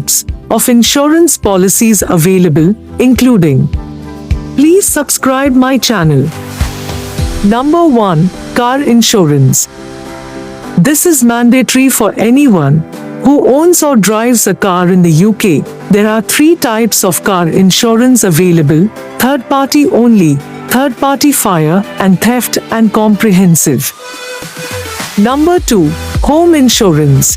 types of insurance policies available, including. Please subscribe my channel. Number 1. Car insurance. This is mandatory for anyone who owns or drives a car in the UK. There are 3 types of car insurance available: third party only, third party fire and theft, and comprehensive. Number 2. Home insurance.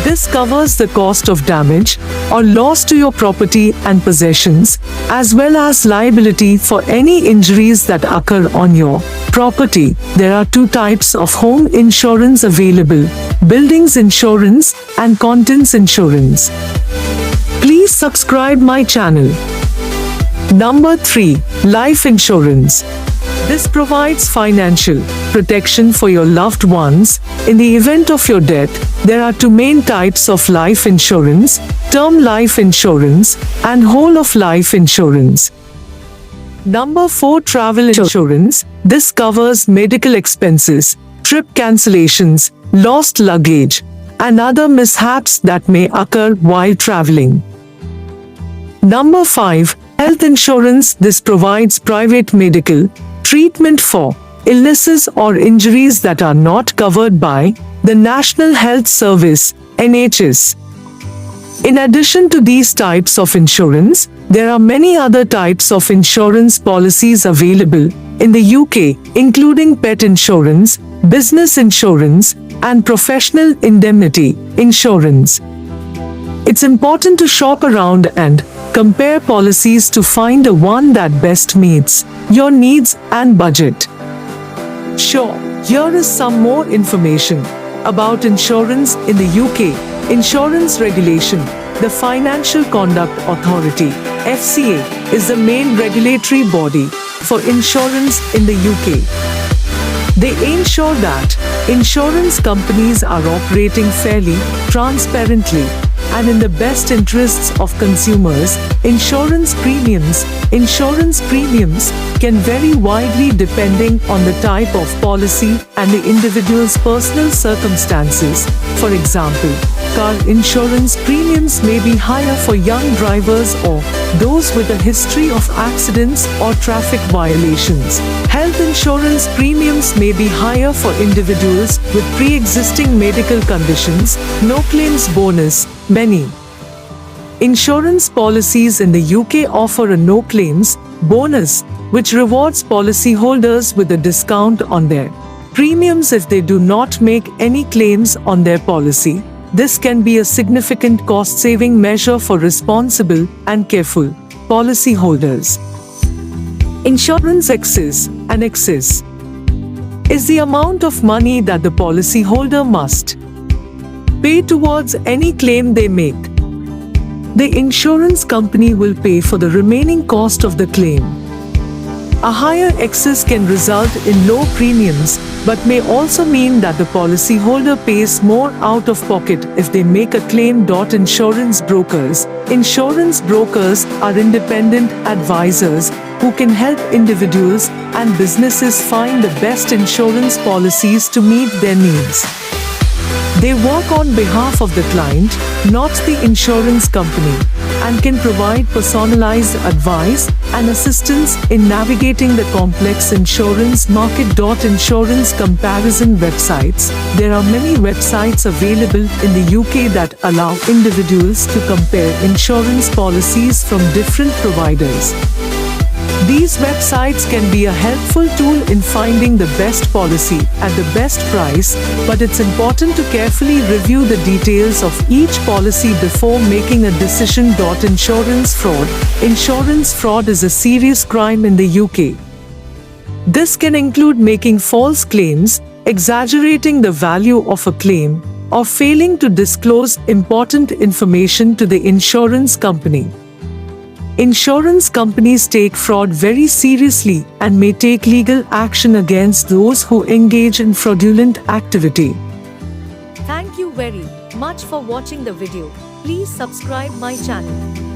This covers the cost of damage or loss to your property and possessions, as well as liability for any injuries that occur on your property. There are 2 types of home insurance available: buildings insurance and contents insurance. Please subscribe my channel. Number 3. Life insurance. This provides financial protection for your loved ones in the event of your death. There are 2 main types of life insurance: term life insurance and whole of life insurance. Number 4. Travel insurance. This covers medical expenses, trip cancellations, lost luggage, and other mishaps that may occur while traveling. Number 5. Health insurance. This provides private medical treatment for illnesses or injuries that are not covered by the National Health Service (NHS). In addition to these types of insurance, there are many other types of insurance policies available in the UK, including pet insurance, business insurance, and professional indemnity insurance. It's important to shop around and compare policies to find the one that best meets your needs and budget. Sure, here is some more information about insurance in the UK. Insurance regulation. The Financial Conduct Authority (FCA) is the main regulatory body for insurance in the UK. They ensure that insurance companies are operating fairly, transparently, and in the best interests of consumers. Insurance premiums can vary widely depending on the type of policy and the individual's personal circumstances. For example, car insurance premiums may be higher for young drivers or those with a history of accidents or traffic violations. Health insurance premiums may be higher for individuals with pre-existing medical conditions. No claims bonus. Many insurance policies in the UK offer a no claims bonus, which rewards policyholders with a discount on their premiums if they do not make any claims on their policy. This can be a significant cost-saving measure for responsible and careful policyholders. Insurance excess. An excess is the amount of money that the policyholder must pay towards any claim they make. The insurance company will pay for the remaining cost of the claim. A higher excess can result in low premiums, but may also mean that the policyholder pays more out of pocket if they make a claim. Insurance brokers. Insurance brokers are independent advisors who can help individuals and businesses find the best insurance policies to meet their needs. They work on behalf of the client, not the insurance company, and can provide personalized advice and assistance in navigating the complex insurance market. Insurance comparison websites. There are many websites available in the UK that allow individuals to compare insurance policies from different providers. These websites can be a helpful tool in finding the best policy at the best price, but it's important to carefully review the details of each policy before making a decision. Insurance fraud. Insurance fraud is a serious crime in the UK. This can include making false claims, exaggerating the value of a claim, or failing to disclose important information to the insurance company. Insurance companies take fraud very seriously and may take legal action against those who engage in fraudulent activity. Thank you very much for watching the video. Please subscribe my channel.